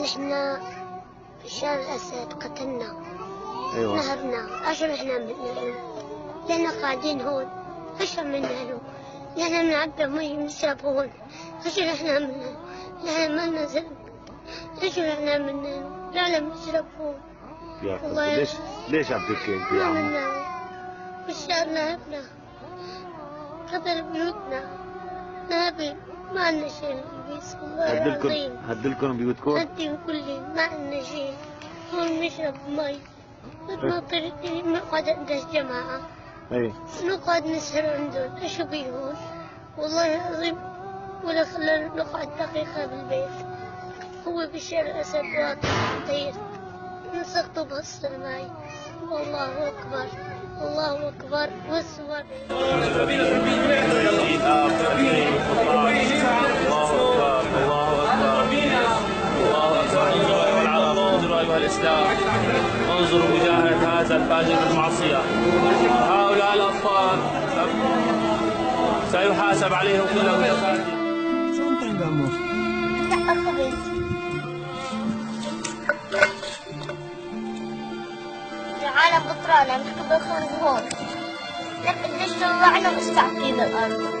نحن في شارع الأسد قتلنا نهبنا أشر إحنا منهم لأننا قاعدين هون أشر منهم لأننا بنعبي مي بنشرب هون أشر إحنا منهم لأننا ما لنا ذنب أشر إحنا منهم لا بنشرب هون يا أخي والله ليش عم تبكي انت يا ما عم؟ منا بالشارع نهبنا قتل بيوتنا نهبي ما لنا شيء بس والله العظيم هدلكم بيوتكم؟ أنتي وكلي ما عندنا شيء هون نشرب مي ما طريقتي نقعد عند الجماعة ايه نقعد نسهر عندهم إيش بيهون والله العظيم ولا خلانا نقعد دقيقة بالبيت هو بالشارع الأسد واطي طير نسقطه بهالصر معي والله أكبر الله أكبر والصور الإسلام انظروا مجاهدة هذا الفاجر بالمعصية. هؤلاء الأطفال سيحاسب عليهم كله دفاتر. خبز العالم قطرانا نحكي هون لكن ليش طلعنا مستعفين الأرض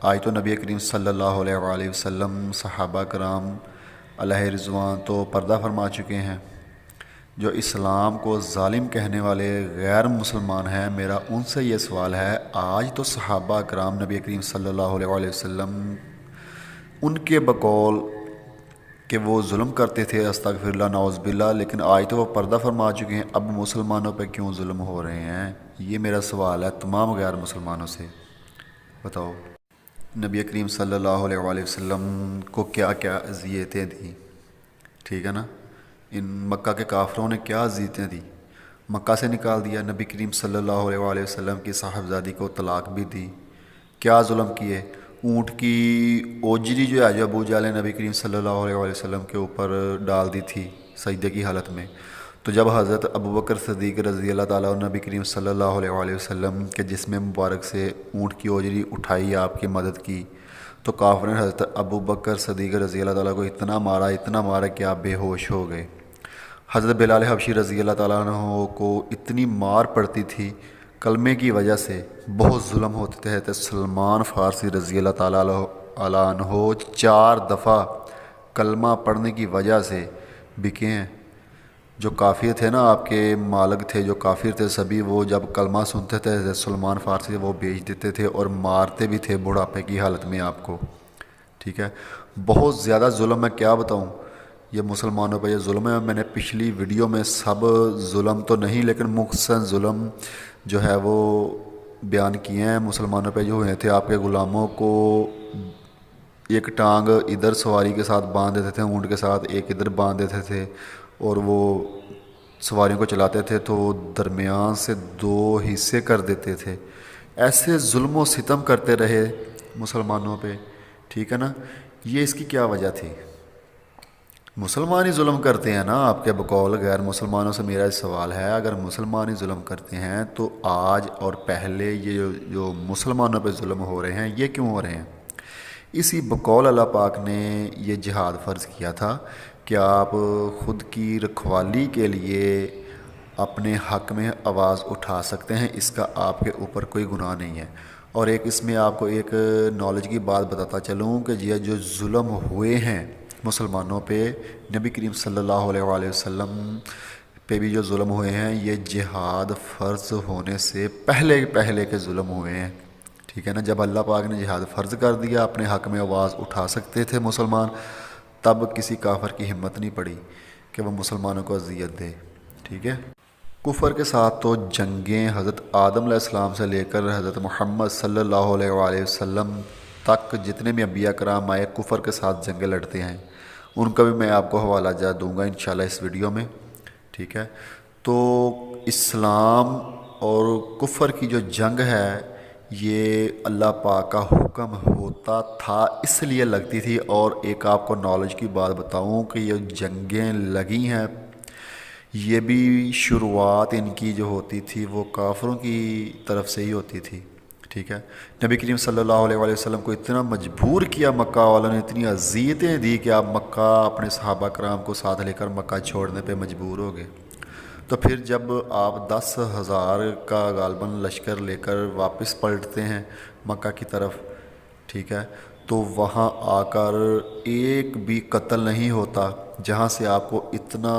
آج تو نبی کریم صلی اللہ علیہ وسلم صحابہ کرام علیہ رضوان تو پردہ فرما چکے ہیں. جو اسلام کو ظالم کہنے والے غیر مسلمان ہیں، میرا ان سے یہ سوال ہے، آج تو صحابہ کرام نبی کریم صلی اللہ علیہ وسلم ان کے بقول کہ وہ ظلم کرتے تھے، استغفر اللہ نعوذ باللہ، لیکن آج تو وہ پردہ فرما چکے ہیں، اب مسلمانوں پہ کیوں ظلم ہو رہے ہیں؟ یہ میرا سوال ہے تمام غیر مسلمانوں سے. بتاؤ نبی کریم صلی اللہ علیہ وسلم کو کیا کیا اذیتیں دیں؟ ٹھیک ہے نا. ان مکہ کے کافروں نے کیا اذیتیں دی؟ مکہ سے نکال دیا، نبی کریم صلی اللہ علیہ وسلم کی صاحبزادی کو طلاق بھی دی. کیا ظلم کیے؟ اونٹ کی اوجری جو ہے جو ابو جہل نے نبی کریم صلی اللہ علیہ وسلم کے اوپر ڈال دی تھی سجدے کی حالت میں، تو جب حضرت ابوبکر صدیق رضی اللہ تعالیٰ عنہ نبی کریم صلی اللہ علیہ وسلم کے جسم مبارک سے اونٹ کی اوجری اٹھائی، آپ کی مدد کی، تو کافروں نے حضرت ابوبکر صدیق رضی اللہ تعالیٰ کو اتنا مارا کہ آپ بے ہوش ہو گئے. حضرت بلال حبشی رضی اللہ تعالیٰ عنہ کو اتنی مار پڑتی تھی کلمے کی وجہ سے، بہت ظلم ہوتے تھے. سلمان فارسی رضی اللہ تعالیٰ عنہ 4 دفعہ کلمہ پڑھنے کی وجہ سے بکے ہیں. جو کافر تھے نا، آپ کے مالک تھے جو کافر تھے سبھی، وہ جب کلمہ سنتے تھے سلمان فارسی وہ بیچ دیتے تھے اور مارتے بھی تھے بڑھاپے کی حالت میں آپ کو. ٹھیک ہے، بہت زیادہ ظلم ہے، کیا بتاؤں یہ مسلمانوں پہ یہ ظلم ہے. میں نے پچھلی ویڈیو میں سب ظلم تو نہیں لیکن مختصر ظلم جو ہے وہ بیان کیے ہیں مسلمانوں پہ جو ہوئے تھے. آپ کے غلاموں کو ایک ٹانگ ادھر سواری کے ساتھ باندھ دیتے تھے، اونٹ کے ساتھ ایک ادھر باندھ دیتے تھے، اور وہ سواریوں کو چلاتے تھے تو درمیان سے 2 حصے کر دیتے تھے. ایسے ظلم و ستم کرتے رہے مسلمانوں پہ. ٹھیک ہے نا. یہ اس کی کیا وجہ تھی؟ مسلمان ہی ظلم کرتے ہیں نا آپ کے بقول. غیر مسلمانوں سے میرا سوال ہے، اگر مسلمان ہی ظلم کرتے ہیں تو آج اور پہلے یہ جو مسلمانوں پہ ظلم ہو رہے ہیں یہ کیوں ہو رہے ہیں؟ اسی بقول اللہ پاک نے یہ جہاد فرض کیا تھا کہ آپ خود کی رکھوالی کے لیے اپنے حق میں آواز اٹھا سکتے ہیں، اس کا آپ کے اوپر کوئی گناہ نہیں ہے. اور ایک اس میں آپ کو ایک نالج کی بات بتاتا چلوں کہ یہ جو ظلم ہوئے ہیں مسلمانوں پہ، نبی کریم صلی اللہ علیہ وسلم پہ بھی جو ظلم ہوئے ہیں یہ جہاد فرض ہونے سے پہلے کے ظلم ہوئے ہیں. ٹھیک ہے نا. جب اللہ پاک نے جہاد فرض کر دیا، اپنے حق میں آواز اٹھا سکتے تھے مسلمان، تب کسی کافر کی ہمت نہیں پڑی کہ وہ مسلمانوں کو اذیت دے. ٹھیک ہے. کفر کے ساتھ تو جنگیں حضرت آدم علیہ السلام سے لے کر حضرت محمد صلی اللہ علیہ وسلم تک جتنے بھی انبیاء کرام آئے کفر کے ساتھ جنگیں لڑتے ہیں. ان کا بھی میں آپ کو حوالہ جات دوں گا انشاءاللہ اس ویڈیو میں. ٹھیک ہے. تو اسلام اور کفر کی جو جنگ ہے یہ اللہ پاک کا حکم ہوتا تھا اس لیے لگتی تھی. اور ایک آپ کو نالج کی بات بتاؤں کہ یہ جنگیں لگی ہیں، یہ بھی شروعات ان کی جو ہوتی تھی وہ کافروں کی طرف سے ہی ہوتی تھی. ٹھیک ہے. نبی کریم صلی اللہ علیہ وسلم کو اتنا مجبور کیا مکہ والوں نے، اتنی اذیتیں دی کہ آپ مکہ اپنے صحابہ کرام کو ساتھ لے کر مکہ چھوڑنے پہ مجبور ہو گئے. تو پھر جب آپ 10,000 کا غالباً لشکر لے کر واپس پلٹتے ہیں مکہ کی طرف، ٹھیک ہے، تو وہاں آ کر ایک بھی قتل نہیں ہوتا. جہاں سے آپ کو اتنا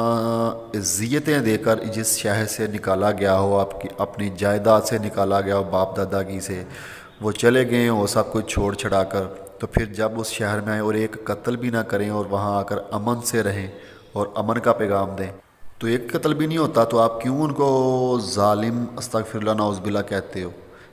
اذیتیں دے کر جس شہر سے نکالا گیا ہو، آپ کی اپنی جائیداد سے نکالا گیا ہو باپ دادا کی سے، وہ چلے گئے وہ سب کچھ چھوڑ چھڑا کر، تو پھر جب اس شہر میں آئیں اور ایک قتل بھی نہ کریں اور وہاں آ کر امن سے رہیں اور امن کا پیغام دیں، تو ایک قتل بھی نہیں ہوتا، تو آپ کیوں ان کو ظالم استغفر اللہ نعوذ باللہ کہتے ہو؟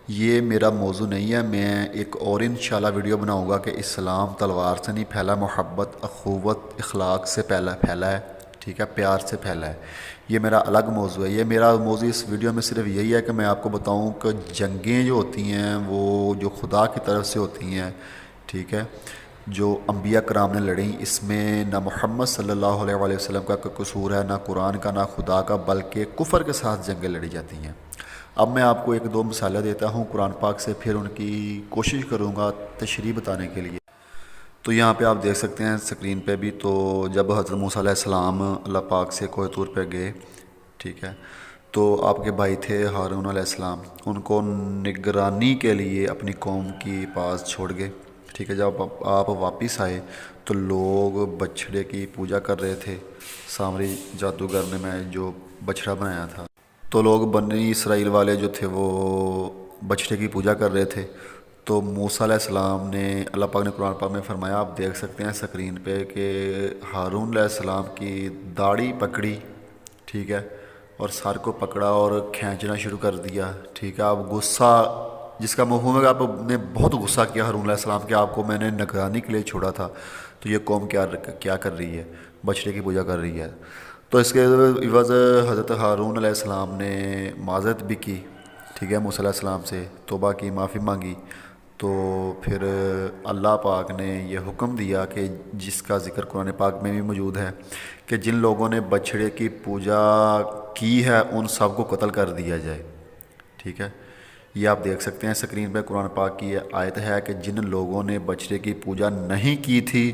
یہ میرا موضوع نہیں ہے. میں ایک اور انشاءاللہ ویڈیو بناؤں گا کہ اسلام تلوار سے نہیں پھیلا، محبت اخوت اخلاق سے پھیلا ہے. ٹھیک ہے، پیار سے پھیلا ہے. یہ میرا الگ موضوع ہے. یہ میرا موضوع اس ویڈیو میں صرف یہی ہے کہ میں آپ کو بتاؤں کہ جنگیں جو ہوتی ہیں وہ جو خدا کی طرف سے ہوتی ہیں، ٹھیک ہے، جو انبیاء کرام نے لڑیں، اس میں نہ محمد صلی اللہ علیہ وسلم کا کوئی قصور ہے، نہ قرآن کا، نہ خدا کا، بلکہ کفر کے ساتھ جنگیں لڑی جاتی ہیں. اب میں آپ کو 1-2 مثالیں دیتا ہوں قرآن پاک سے، پھر ان کی کوشش کروں گا تشریح بتانے کے لیے. تو یہاں پہ آپ دیکھ سکتے ہیں اسکرین پہ بھی، تو جب حضرت موسیٰ علیہ السلام اللہ پاک سے کوہ طور پہ گئے، ٹھیک ہے، تو آپ کے بھائی تھے ہارون علیہ السلام، ان کو نگرانی کے لیے اپنی قوم کی پاس چھوڑ گئے، ٹھیک ہے۔ جب آپ واپس آئے تو لوگ بچھڑے کی پوجا کر رہے تھے، سامری جادوگر نے میں جو بچھڑا بنایا تھا، تو لوگ بنی اسرائیل والے جو تھے وہ بچھڑے کی پوجا کر رہے تھے۔ تو موسیٰ علیہ السلام نے، اللہ پاک نے قرآن پاک میں فرمایا، آپ دیکھ سکتے ہیں اسکرین پہ، کہ ہارون علیہ السلام کی داڑھی پکڑی، ٹھیک ہے، اور سر کو پکڑا اور کھینچنا شروع کر دیا، ٹھیک ہے۔ آپ غصہ، جس کا مفہوم ہے کہ آپ نے بہت غصہ کیا ہارون علیہ السلام کہ آپ کو میں نے نگرانی کے لیے چھوڑا تھا، تو یہ قوم کیا کر رہی ہے، بچھڑے کی پوجا کر رہی ہے۔ تو اس کے عوض حضرت ہارون علیہ السلام نے معذرت بھی کی، ٹھیک ہے، موسیٰ علیہ السلام سے توبہ کی، معافی مانگی۔ تو پھر اللہ پاک نے یہ حکم دیا کہ جس کا ذکر قرآن پاک میں بھی موجود ہے، کہ جن لوگوں نے بچھڑے کی پوجا کی ہے ان سب کو قتل کر دیا جائے، ٹھیک ہے۔ یہ آپ دیکھ سکتے ہیں اسکرین پہ، قرآن پاک کی یہ آیت ہے کہ جن لوگوں نے بچھڑے کی پوجا نہیں کی تھی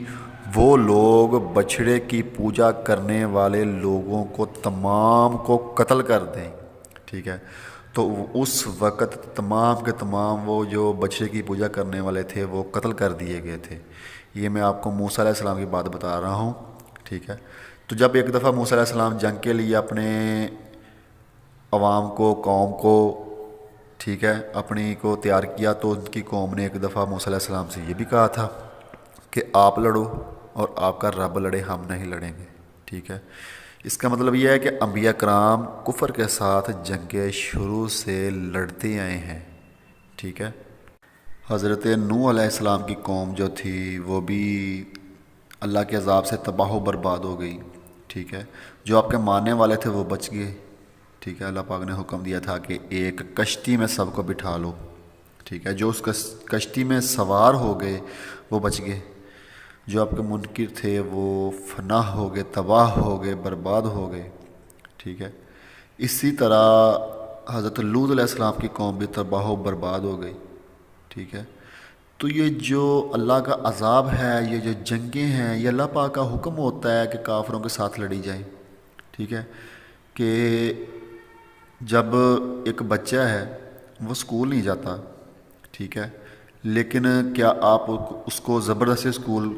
وہ لوگ بچھڑے کی پوجا کرنے والے لوگوں کو تمام کو قتل کر دیں، ٹھیک ہے۔ تو اس وقت تمام کے تمام وہ جو بچھڑے کی پوجا کرنے والے تھے وہ قتل کر دیے گئے تھے۔ یہ میں آپ کو موسیٰ علیہ السلام کی بات بتا رہا ہوں، ٹھیک ہے۔ تو جب ایک دفعہ موسیٰ علیہ السلام جنگ کے لیے اپنے عوام کو، قوم کو، ٹھیک ہے، اپنی کو تیار کیا، تو ان کی قوم نے ایک دفعہ موسیٰ علیہ السلام سے یہ بھی کہا تھا کہ آپ لڑو اور آپ کا رب لڑے، ہم نہیں لڑیں گے، ٹھیک ہے۔ اس کا مطلب یہ ہے کہ انبیاء کرام کفر کے ساتھ جنگیں شروع سے لڑتے آئے ہیں، ٹھیک ہے۔ حضرت نوح علیہ السلام کی قوم جو تھی وہ بھی اللہ کے عذاب سے تباہ و برباد ہو گئی، ٹھیک ہے۔ جو آپ کے ماننے والے تھے وہ بچ گئے، ٹھیک ہے۔ اللہ پاک نے حکم دیا تھا کہ ایک کشتی میں سب کو بٹھا لو، ٹھیک ہے۔ جو اس کشتی میں سوار ہو گئے وہ بچ گئے، جو آپ کے منکر تھے وہ فنا ہو گئے، تباہ ہو گئے، برباد ہو گئے، ٹھیک ہے۔ اسی طرح حضرت لوط علیہ السلام کی قوم بھی تباہ و برباد ہو گئی، ٹھیک ہے۔ تو یہ جو اللہ کا عذاب ہے، یہ جو جنگیں ہیں، یہ اللہ پاک کا حکم ہوتا ہے کہ کافروں کے ساتھ لڑی جائیں، ٹھیک ہے۔ کہ جب ایک بچہ ہے وہ اسکول نہیں جاتا، ٹھیک ہے، لیکن کیا آپ اس کو زبردستی اسکول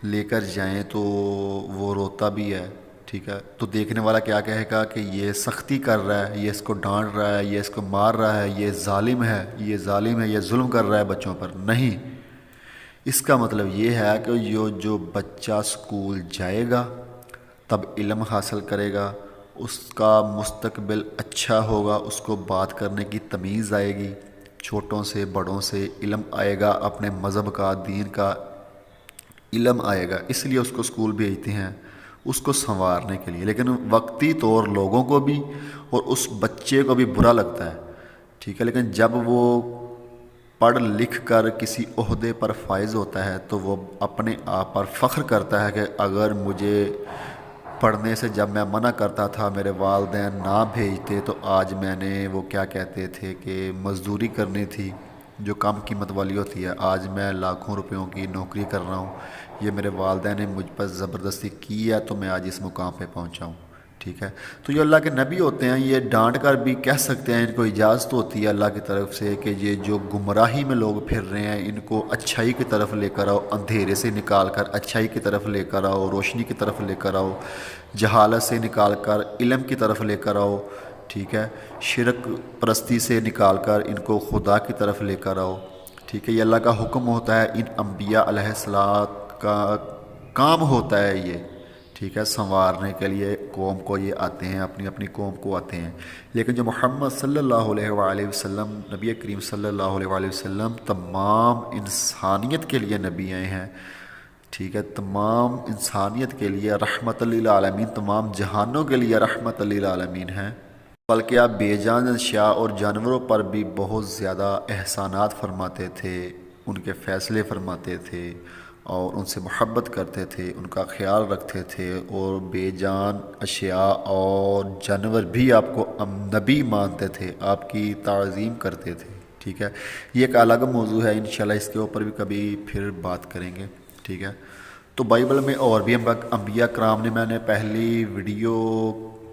لے کر جائیں تو وہ روتا بھی ہے، ٹھیک ہے۔ تو دیکھنے والا کیا کہے گا کہ یہ سختی کر رہا ہے، یہ اس کو ڈانٹ رہا ہے، یہ اس کو مار رہا ہے، یہ ظالم ہے، یہ ظالم ہے، یہ ظلم کر رہا ہے بچوں پر۔ نہیں، اس کا مطلب یہ ہے کہ جو بچہ اسکول جائے گا تب علم حاصل کرے گا، اس کا مستقبل اچھا ہوگا، اس کو بات کرنے کی تمیز آئے گی، چھوٹوں سے بڑوں سے علم آئے گا، اپنے مذہب کا، دین کا علم آئے گا، اس لیے اس کو اسکول بھیجتے ہیں، اس کو سنوارنے کے لیے۔ لیکن وقتی طور لوگوں کو بھی اور اس بچے کو بھی برا لگتا ہے، ٹھیک ہے۔ لیکن جب وہ پڑھ لکھ کر کسی عہدے پر فائز ہوتا ہے تو وہ اپنے آپ پر فخر کرتا ہے کہ اگر مجھے پڑھنے سے جب میں منع کرتا تھا میرے والدین نہ بھیجتے تو آج میں نے، وہ کیا کہتے تھے کہ مزدوری کرنی تھی جو کم قیمت والی ہوتی ہے، آج میں لاکھوں روپیوں کی نوکری کر رہا ہوں، یہ میرے والدین نے مجھ پر زبردستی کی ہے تو میں آج اس مقام پہ پہنچا ہوں، ٹھیک ہے۔ تو یہ اللہ کے نبی ہوتے ہیں، یہ ڈانٹ کر بھی کہہ سکتے ہیں، ان کو اجازت ہوتی ہے اللہ کی طرف سے کہ یہ جو گمراہی میں لوگ پھر رہے ہیں ان کو اچھائی کی طرف لے کر آؤ، اندھیرے سے نکال کر اچھائی کی طرف لے کر آؤ، روشنی کی طرف لے کر آؤ، جہالت سے نکال کر علم کی طرف لے کر آؤ، ٹھیک ہے، شرک پرستی سے نکال کر ان کو خدا کی طرف لے کر آؤ، ٹھیک ہے۔ یہ اللہ کا حکم ہوتا ہے، ان انبیاء علیہ السلام کا کام ہوتا ہے یہ، ٹھیک ہے، سنوارنے کے لیے قوم کو یہ آتے ہیں، اپنی اپنی قوم کو آتے ہیں۔ لیکن جو محمد صلی اللہ علیہ وآلہ وسلم، نبی کریم صلی اللہ علیہ وآلہ وسلم تمام انسانیت کے لیے نبی آئے ہیں، ٹھیک ہے، تمام انسانیت کے لیے رحمت للعالمین، تمام جہانوں کے لیے رحمت للعالمین ہیں۔ بلکہ آپ بے جان اشیاء اور جانوروں پر بھی بہت زیادہ احسانات فرماتے تھے، ان کے فیصلے فرماتے تھے اور ان سے محبت کرتے تھے، ان کا خیال رکھتے تھے، اور بے جان اشیاء اور جانور بھی آپ کو نبی مانتے تھے، آپ کی تعظیم کرتے تھے، ٹھیک ہے۔ یہ ایک الگ موضوع ہے، انشاءاللہ اس کے اوپر بھی کبھی پھر بات کریں گے، ٹھیک ہے۔ تو بائبل میں اور بھی انبیاء کرام نے، میں نے پہلی ویڈیو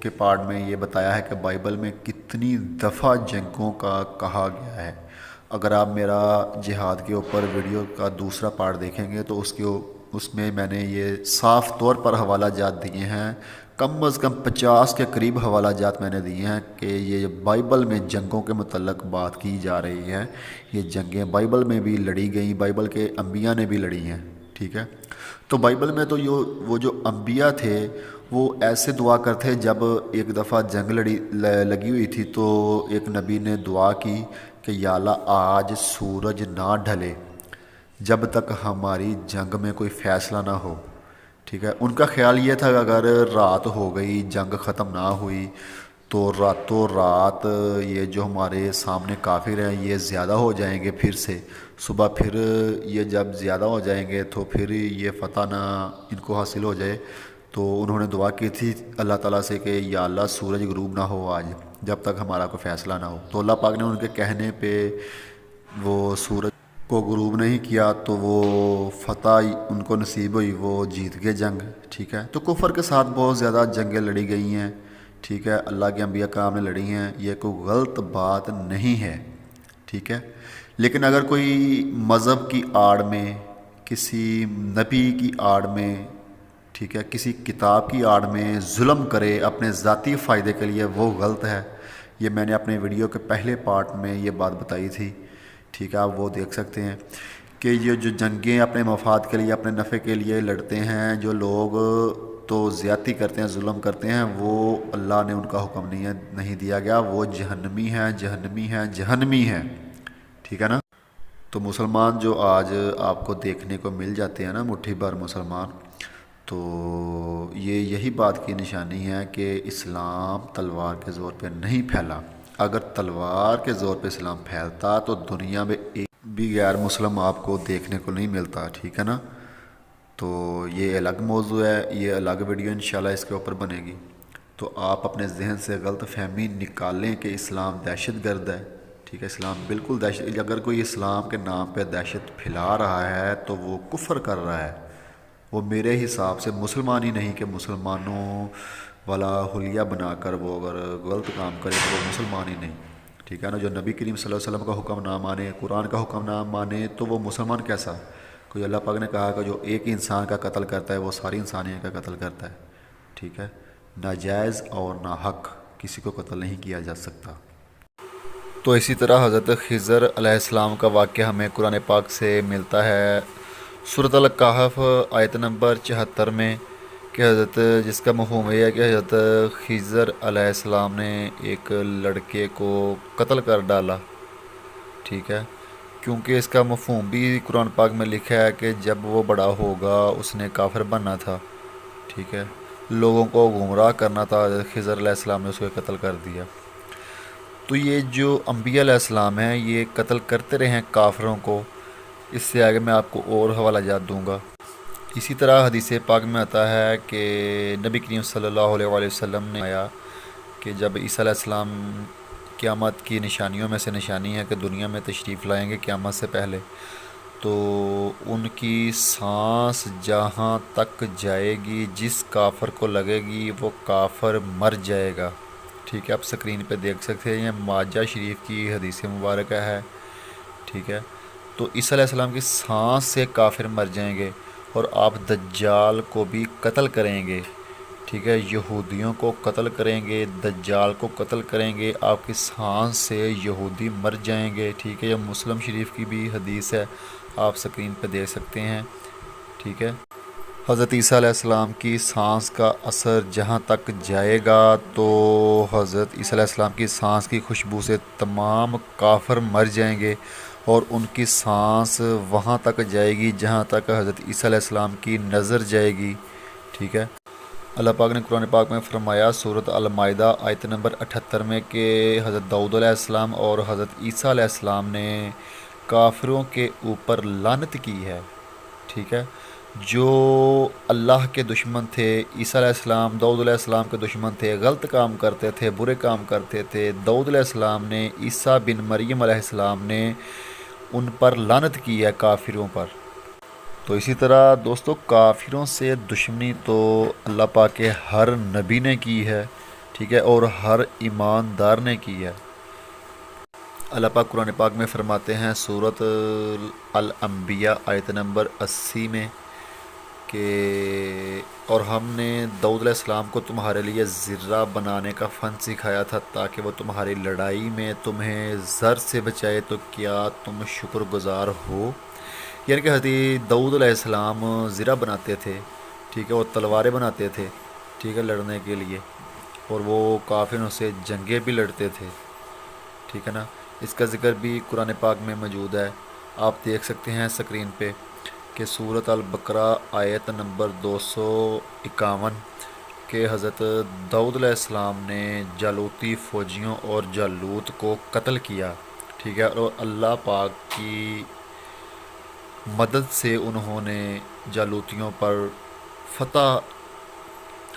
کے پارٹ میں یہ بتایا ہے کہ بائبل میں کتنی دفعہ جنگوں کا کہا گیا ہے۔ اگر آپ میرا جہاد کے اوپر ویڈیو کا دوسرا پارٹ دیکھیں گے تو اس میں میں نے یہ صاف طور پر حوالہ جات دیے ہیں، کم از کم 50 کے قریب حوالہ جات میں نے دیے ہیں کہ یہ بائبل میں جنگوں کے متعلق بات کی جا رہی ہے۔ یہ جنگیں بائبل میں بھی لڑی گئیں، بائبل کے انبیاء نے بھی لڑی ہیں، ٹھیک ہے۔ تو بائبل میں تو وہ جو انبیاء تھے وہ ایسے دعا کرتے، جب ایک دفعہ جنگ لگی ہوئی تھی تو ایک نبی نے دعا کی کہ یا اللہ آج سورج نہ ڈھلے جب تک ہماری جنگ میں کوئی فیصلہ نہ ہو، ٹھیک ہے۔ ان کا خیال یہ تھا کہ اگر رات ہو گئی، جنگ ختم نہ ہوئی تو راتوں رات یہ جو ہمارے سامنے کافر ہیں یہ زیادہ ہو جائیں گے، پھر سے صبح پھر یہ جب زیادہ ہو جائیں گے تو پھر یہ فتح نہ ان کو حاصل ہو جائے۔ تو انہوں نے دعا کی تھی اللہ تعالیٰ سے کہ یا اللہ سورج غروب نہ ہو آج جب تک ہمارا کوئی فیصلہ نہ ہو۔ تو اللہ پاک نے ان کے کہنے پہ وہ سورج کو غروب نہیں کیا تو وہ فتح ان کو نصیب ہوئی، وہ جیت گئے جنگ، ٹھیک ہے۔ تو کفر کے ساتھ بہت زیادہ جنگیں لڑی گئی ہیں، ٹھیک ہے، اللہ کے انبیاء کرام نے لڑی ہیں، یہ کوئی غلط بات نہیں ہے، ٹھیک ہے۔ لیکن اگر کوئی مذہب کی آڑ میں، کسی نبی کی آڑ میں، ٹھیک ہے، کسی کتاب کی آڑ میں ظلم کرے اپنے ذاتی فائدے کے لیے، وہ غلط ہے۔ یہ میں نے اپنے ویڈیو کے پہلے پارٹ میں یہ بات بتائی تھی، ٹھیک ہے، آپ وہ دیکھ سکتے ہیں کہ یہ جو جنگیں اپنے مفاد کے لیے، اپنے نفع کے لیے لڑتے ہیں جو لوگ، تو زیادتی کرتے ہیں، ظلم کرتے ہیں، وہ اللہ نے ان کا حکم نہیں دیا گیا، وہ جہنمی ہیں، جہنمی ہیں، جہنمی ہیں، ٹھیک ہے نا۔ تو مسلمان جو آج آپ کو دیکھنے کو مل جاتے ہیں نا، مٹھی بھر مسلمان، تو یہی بات کی نشانی ہے کہ اسلام تلوار کے زور پہ نہیں پھیلا۔ اگر تلوار کے زور پہ اسلام پھیلتا تو دنیا میں ایک بھی غیر مسلم آپ کو دیکھنے کو نہیں ملتا، ٹھیک ہے نا۔ تو یہ الگ موضوع ہے، یہ الگ ویڈیو انشاءاللہ اس کے اوپر بنے گی۔ تو آپ اپنے ذہن سے غلط فہمی نکالیں کہ اسلام دہشت گرد ہے، ٹھیک ہے۔ اسلام بالکل دہشت، اگر کوئی اسلام کے نام پہ دہشت پھیلا رہا ہے تو وہ کفر کر رہا ہے، وہ میرے حساب سے مسلمان ہی نہیں کہ مسلمانوں والا حلیہ بنا کر وہ اگر غلط کام کرے تو وہ مسلمان ہی نہیں، ٹھیک ہے نا۔ جو نبی کریم صلی اللہ علیہ وسلم کا حکم نہ مانے، قرآن کا حکم نہ مانے تو وہ مسلمان کیسا؟ کوئی اللہ پاک نے کہا کہ جو ایک انسان کا قتل کرتا ہے وہ ساری انسانیت کا قتل کرتا ہے، ٹھیک ہے۔ ناجائز اور ناحق کسی کو قتل نہیں کیا جا سکتا۔ تو اسی طرح حضرت خضر علیہ السلام کا واقعہ ہمیں قرآن پاک سے ملتا ہے سورۃ الکہف آیت نمبر 74 میں، کہ حضرت جس کا مفہوم یہ ہے کہ حضرت خضر علیہ السلام نے ایک لڑکے کو قتل کر ڈالا، ٹھیک ہے، کیونکہ اس کا مفہوم بھی قرآن پاک میں لکھا ہے کہ جب وہ بڑا ہوگا اس نے کافر بننا تھا، ٹھیک ہے، لوگوں کو گمراہ کرنا تھا، حضرت خضر علیہ السلام نے اس کو قتل کر دیا۔ تو یہ جو انبیاء علیہ السلام ہیں یہ قتل کرتے رہے ہیں کافروں کو، اس سے آگے میں آپ کو اور حوالہ جات دوں گا۔ اسی طرح حدیث پاک میں آتا ہے کہ نبی کریم صلی اللہ علیہ وآلہ وسلم نے آیا کہ جب عیسیٰ علیہ السلام قیامت کی نشانیوں میں سے نشانی ہے کہ دنیا میں تشریف لائیں گے قیامت سے پہلے، تو ان کی سانس جہاں تک جائے گی جس کافر کو لگے گی وہ کافر مر جائے گا، ٹھیک ہے۔ آپ اسکرین پہ دیکھ سکتے ہیں، یہ ماجہ شریف کی حدیث مبارکہ ہے، ٹھیک ہے۔ تو عیسیٰ علیہ السلام کی سانس سے کافر مر جائیں گے، اور آپ دجال کو بھی قتل کریں گے، ٹھیک ہے، یہودیوں کو قتل کریں گے، دجال کو قتل کریں گے، آپ کی سانس سے یہودی مر جائیں گے، ٹھیک ہے۔ یہ مسلم شریف کی بھی حدیث ہے، آپ سکرین پہ دیکھ سکتے ہیں، ٹھیک ہے۔ حضرت عیسیٰ علیہ السلام کی سانس کا اثر جہاں تک جائے گا تو حضرت عیسیٰ علیہ السلام کی سانس کی خوشبو سے تمام کافر مر جائیں گے، اور ان کی سانس وہاں تک جائے گی جہاں تک حضرت عیسیٰ علیہ السلام کی نظر جائے گی، ٹھیک ہے۔ اللہ پاک نے قرآن پاک میں فرمایا سورۃ المائدہ آیت نمبر 78 میں کہ حضرت داؤد علیہ السلام اور حضرت عیسیٰ علیہ السلام نے کافروں کے اوپر لعنت کی ہے، ٹھیک ہے۔ جو اللہ کے دشمن تھے، عیسیٰ علیہ السلام داؤد علیہ السلام کے دشمن تھے، غلط کام کرتے تھے، برے کام کرتے تھے، داؤد علیہ السلام نے، عیسیٰ بن مریم علیہ السلام نے ان پر لعنت کی ہے، کافروں پر۔ تو اسی طرح دوستو کافروں سے دشمنی تو اللہ پاک کے ہر نبی نے کی ہے، ٹھیک ہے، اور ہر ایماندار نے کی ہے۔ اللہ پاک قرآن پاک میں فرماتے ہیں سورۃ الانبیاء آیت نمبر 80 میں کہ اور ہم نے داؤد علیہ السلام کو تمہارے لیے ذرہ بنانے کا فن سکھایا تھا تاکہ وہ تمہاری لڑائی میں تمہیں زر سے بچائے، تو کیا تم شکر گزار ہو؟ یعنی کہ حضرت داؤد علیہ السلام ذرہ بناتے تھے، ٹھیک ہے، اور تلواریں بناتے تھے، ٹھیک ہے، لڑنے کے لیے، اور وہ کافروں سے جنگیں بھی لڑتے تھے، ٹھیک ہے نا۔ اس کا ذکر بھی قرآن پاک میں موجود ہے، آپ دیکھ سکتے ہیں اسکرین پہ کہ سورۃ البقرہ آیت نمبر 251 کہ حضرت داؤد علیہ السلام نے جالوتی فوجیوں اور جالوت کو قتل کیا، ٹھیک ہے، اور اللہ پاک کی مدد سے انہوں نے جالوتیوں پر فتح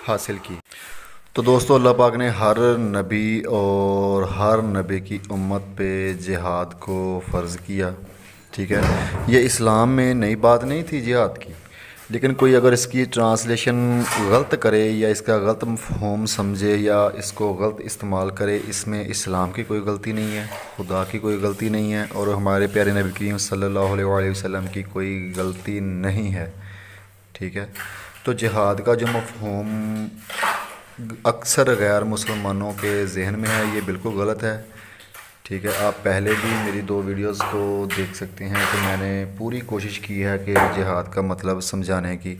حاصل کی۔ تو دوستو، اللہ پاک نے ہر نبی اور ہر نبی کی امت پہ جہاد کو فرض کیا، ٹھیک ہے۔ یہ اسلام میں نئی بات نہیں تھی جہاد کی، لیکن کوئی اگر اس کی ٹرانسلیشن غلط کرے یا اس کا غلط مفہوم سمجھے یا اس کو غلط استعمال کرے، اس میں اسلام کی کوئی غلطی نہیں ہے، خدا کی کوئی غلطی نہیں ہے، اور ہمارے پیارے نبی کریم صلی اللہ علیہ وآلہ وسلم کی کوئی غلطی نہیں ہے، ٹھیک ہے۔ تو جہاد کا جو مفہوم اکثر غیر مسلمانوں کے ذہن میں ہے، یہ بالکل غلط ہے، ٹھیک ہے۔ آپ پہلے بھی میری 2 ویڈیوز کو دیکھ سکتے ہیں کہ میں نے پوری کوشش کی ہے کہ جہاد کا مطلب سمجھانے کی۔